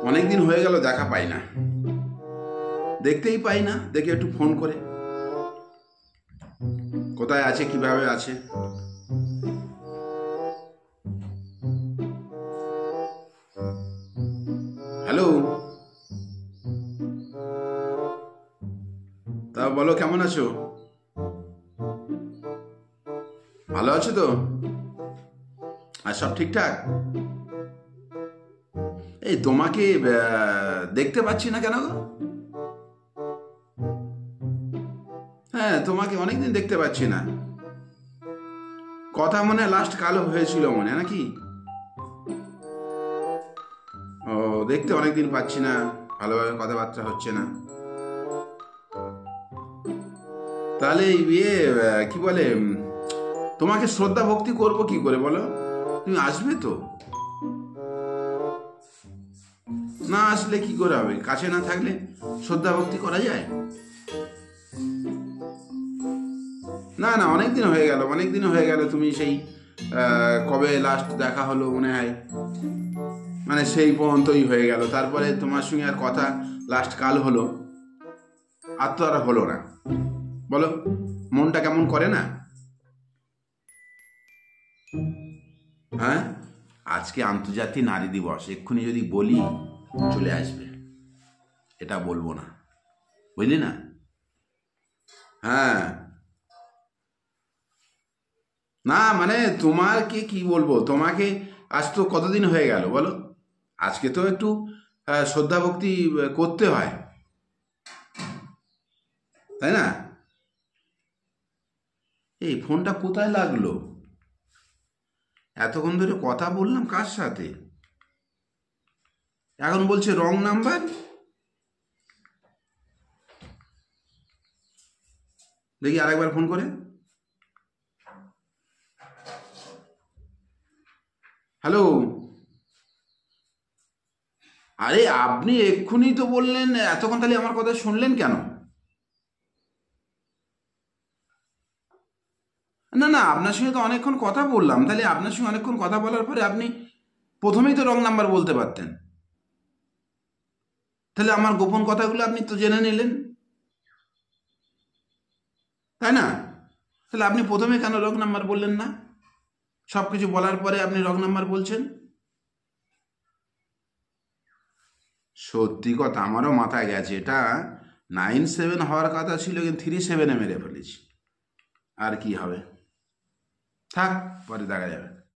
অনেকদিন হয়ে গেল দেখা পাই না, দেখতেই পাই না। দেখে একটু ফোন করে কোথায় আছে, কিভাবে আছে। হ্যালো, তা বলো কেমন আছো? ভালো আছো তো? আর সব ঠিকঠাক? এই তোমাকে দেখতে পাচ্ছি না কেন গো? হ্যাঁ, তোমাকে অনেকদিন দেখতে পাচ্ছি না। কথা মনে হয় লাস্ট কালো হয়েছিল মনে হয়, নাকি? ও, দেখতে অনেকদিন পাচ্ছি না, ভালোভাবে কথাবার্তা হচ্ছে না। তাহলে কি বলে, তোমাকে শ্রদ্ধা ভক্তি করব কি করে বলো? তুমি আসবে তো? না আসলে কি করে হবে? কাছে না থাকলে শ্রদ্ধা ভক্তি করা যায়? না না, অনেক দিন হয়ে গেল। তুমি সেই কবে লাস্ট দেখা হলো মনে হয়, মানে সেই পর্যন্তই হয়ে গেল। তারপরে তোমার সঙ্গে আর কথা লাস্ট কাল হলো, আর তো আর হলো না। বলো, মনটা কেমন করে না? হ্যাঁ, আজকে আন্তর্জাতিক নারী দিবস, এক্ষুনি যদি বলি চলে আসবে, এটা বলবো না, বুঝলি না? হ্যাঁ, না মানে তোমাকে কি বলবো, তোমাকে আজ তো কতদিন হয়ে গেল বলো? আজকে তো একটু শ্রদ্ধা ভক্তি করতে হয়, তাই না? এই ফোনটা কোথায় লাগলো? এতক্ষণ ধরে কথা বললাম কার সাথে, এখন বলছে রং নাম্বার। দেখি আরেকবার ফোন করে। হ্যালো, আরে আপনি এক্ষুনি তো বললেন, এতক্ষণ তাহলে আমার কথা শুনলেন কেন? না না, আপনার সঙ্গে তো অনেকক্ষণ কথা বললাম, তাহলে আপনার সঙ্গে অনেকক্ষণ কথা বলার পরে আপনি প্রথমেই তো রং নাম্বার বলতে পারতেন। তাহলে আমার গোপন কথাগুলো আপনি তো জেনে নিলেন, তাই না? তাহলে আপনি প্রথমে কেন রং নাম্বার বললেন না? সব কিছু বলার পরে আপনি রং নাম্বার বলছেন। সত্যি কথা, আমারও মাথায় গেছে, এটা 9-7 হওয়ার কথা ছিল, কিন্তু 3-7-এ মেরে ফেলেছি। আর কি হবে, থাক, পরে দেখা যাবে।